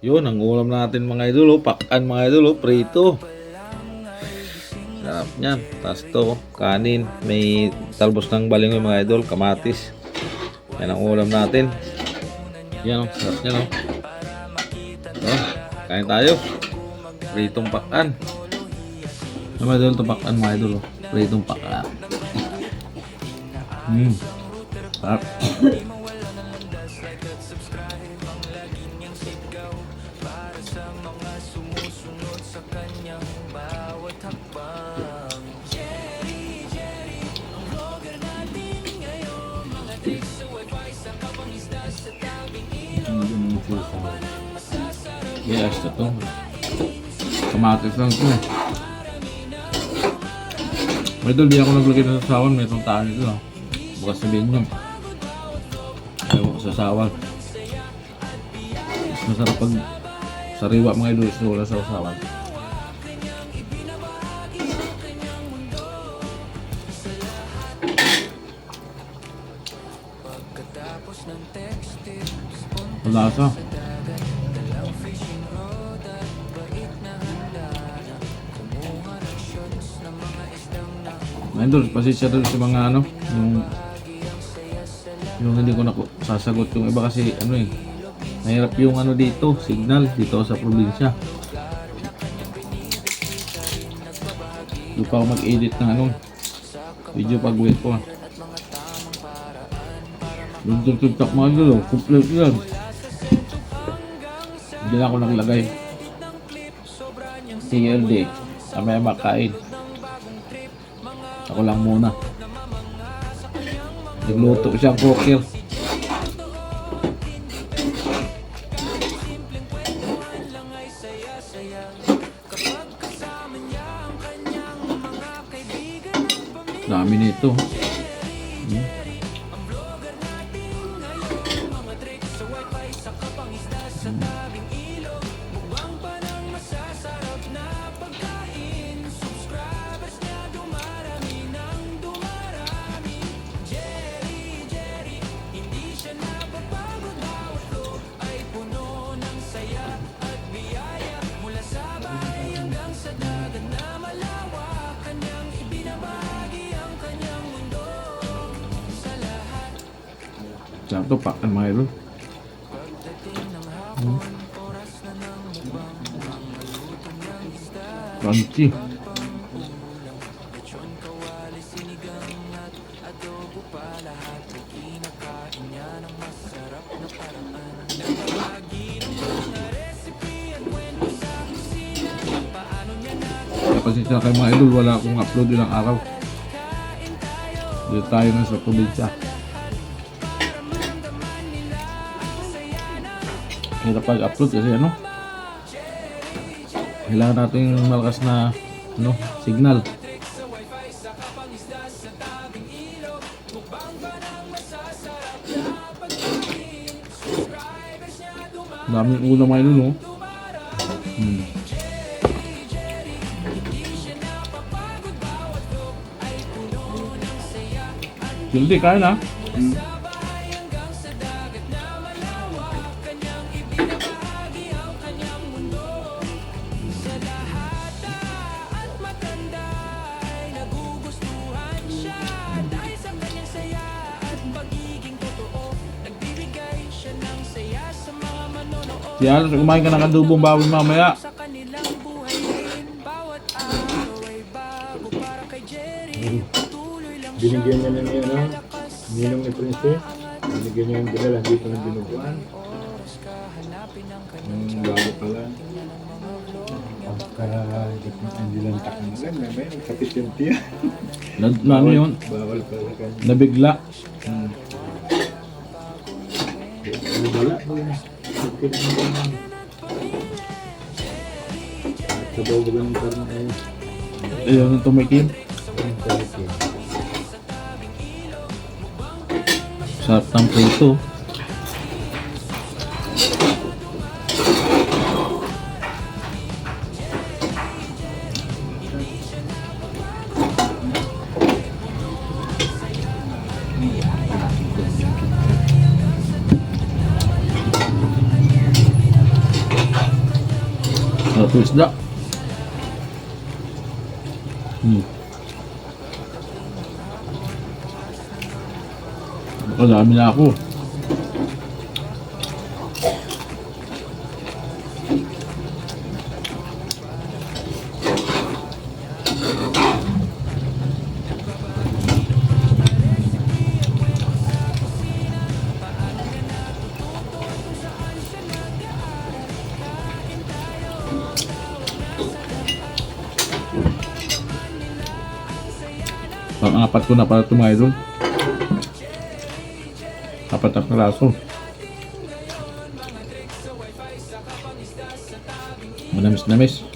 Yun, ang ulam natin mga idol, pakan mga idol, prito. Sarap niyan. Tapos to, kanin, may talbos ng balingoy mga idol, kamatis. Yan ang ulam natin. Yan, sarap niyan, oh. Kain tayo. Pritong pakan. Mga idol, to pakan mga idol, pritong pakan. Sarap. Yes, ito. Kamatis lang ito eh. May idol, di ako naglagay ng sasawan. May itong taan ito. Bukas sabihin nyo. Ayaw ko sasawan. Masarap pag sariwa mga idol. Wala sa sasawan. Malasa. Idol, pasensya doon sa mga ano, yung hindi ko na sasagot yung iba kasi ano eh, mahirap yung ano dito, signal dito sa probinsya. Hindi pa ako mag-edit ng ano, video pag wait ko. Yung TikTok mga idol, complete yan. Hindi na ako naglagay. TLD, kamaya makain. Ako lang muna. Nagluto siyang cooker. Dami nito. Sarap to, pakan mga idol. Crunchy. Pasensya kayo mga idol, wala akong upload ilang araw. Dito tayo na sa probinsya. Hirap pag-upload kasi ano, kailangan natin malakas na ano, signal. Daming ulam mga idol, no? Hindi, kaya na. Yan, kumain ka ng adobong baboy mamaya. Binigyan niya ng ano, ninong ni Princess. Binigyan niya yung dinala dito ng binubuan. Bago pala. Hindi lang takang maganda. May kapit yung tiya. Ano yun? Bawal pala kanya. Nabigla. Wala po yun. Sabaw ba ng karna kayo? Ayun yung tumikim. Sarap ng prito. Sarap yung isda. Dami na ako. Pang-apat ko na para ito mga idol. Apat na karaso. Manamis-namis.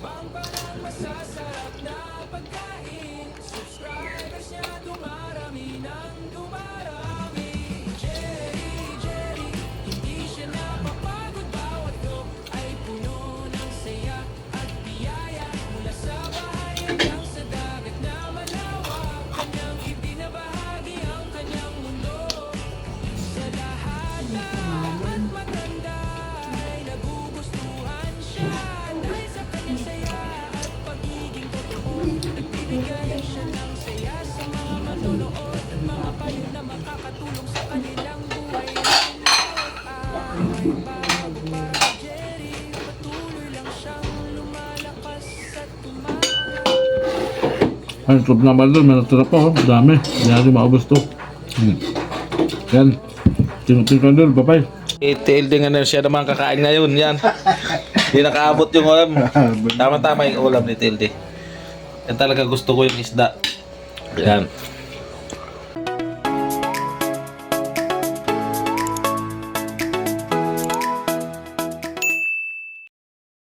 Ay, sarap naman doon. May natira pa, oh. Dami. Hindi natin maubos to. Yan. Tinutin ko doon, babay. TLD nga na siya naman kakain ngayon. Yan. Hindi nakaabot yung ulam. Tama-tama yung ulam ni TLD. Yan talaga gusto ko yung isda. Yan.